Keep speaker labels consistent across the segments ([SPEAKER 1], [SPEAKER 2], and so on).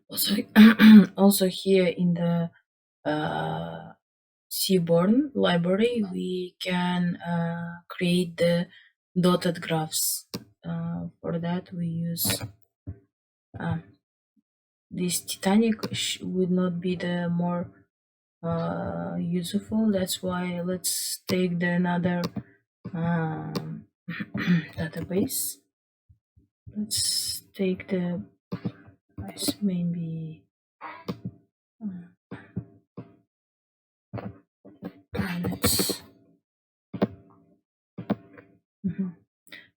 [SPEAKER 1] Also, also here in the seaborn library, we can create the dotted graphs. For that, we use uh, this Titanic would not be the more useful. That's why let's take the another database. Let's take the maybe planets.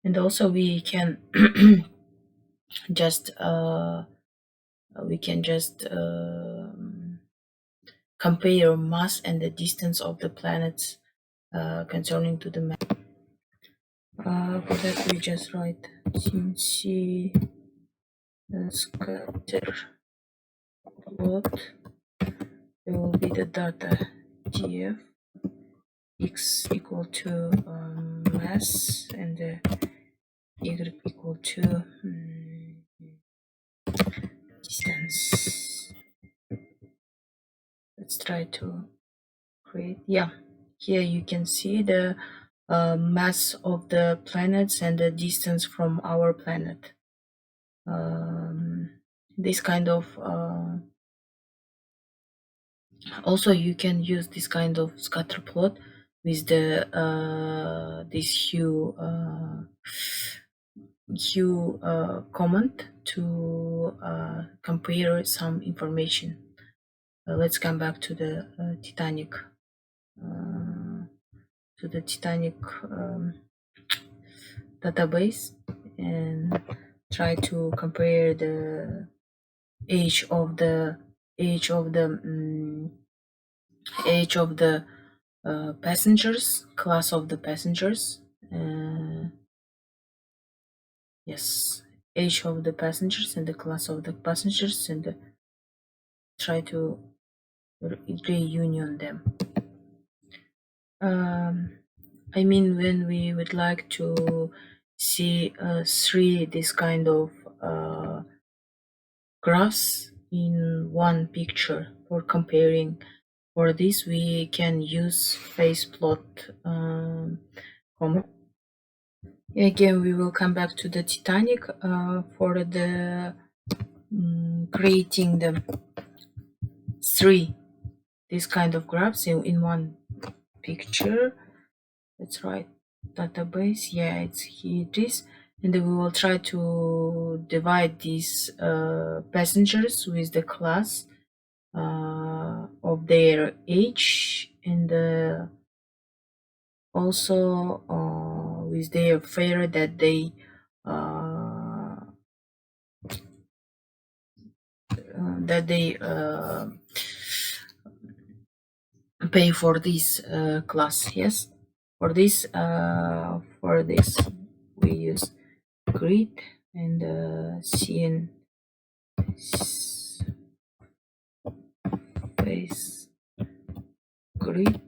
[SPEAKER 1] And also we can just compare mass and the distance of the planets concerning to the map. For that we just write CNC scatter plot. There will be the data df x equal to mass and the y equal to distance. Let's try to create. Yeah, here you can see the mass of the planets and the distance from our planet. This kind of also you can use this kind of scatter plot with the this hue command to compare some information. Let's come back to the Titanic database and try to compare the age of the passengers, class of the passengers. Yes, age of the passengers and the class of the passengers, and try to reunion them. I mean, when we would like to see this kind of graphs in one picture for comparing, for this we can use face plot command. Again, we will come back to the Titanic for the creating the this kind of graphs in one picture. Let's write database. Yeah, here it is, and then we will try to divide these passengers with the class of their age, and also with their fare that they pay for this class. Yes, for this we use grid and cn space grid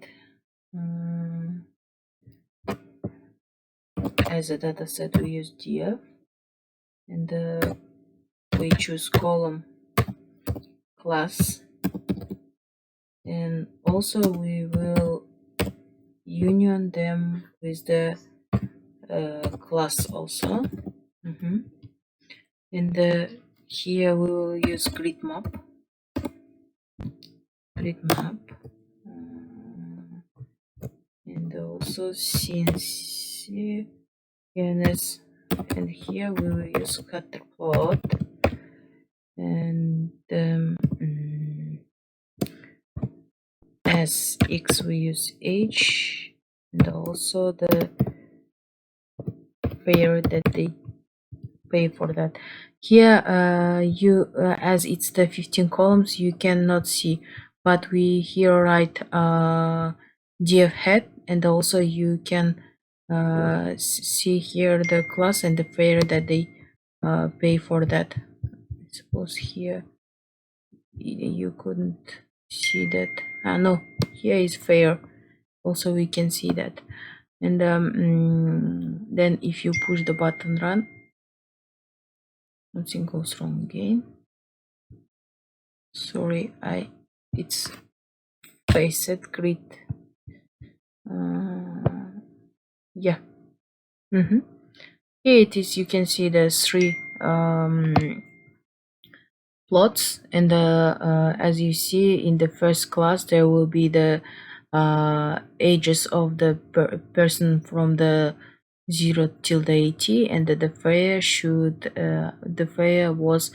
[SPEAKER 1] as a data set. We use df, and we choose column class, and also we will union them with the class also. And here we will use grid map, and also CNC units, and here we will use scatter plot, and as x we use h, and also the fare that they pay for that. Here you as it's the 15 columns, you cannot see, but we here write df head, and also you can see here the class and the fare that they pay for that. I suppose here you couldn't see that. No, here is fare, also we can see that. And then if you push the button run, nothing goes wrong again. Sorry, it's facet grid. Yeah. Mm-hmm. Here it is. You can see the three plots, and as you see in the first class, there will be the ages of the person from the 0 till the 80, and the fare should the fare was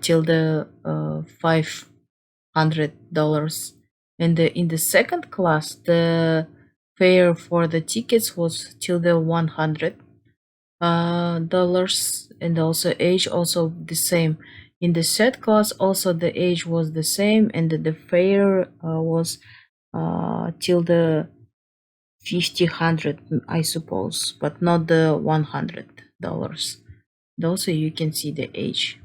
[SPEAKER 1] till the $500, and in the second class the fare for the tickets was till the $100, and also age also the same. In the third class also the age was the same, and the fare was till the 50 100, I suppose, but not the $100. And also you can see the age.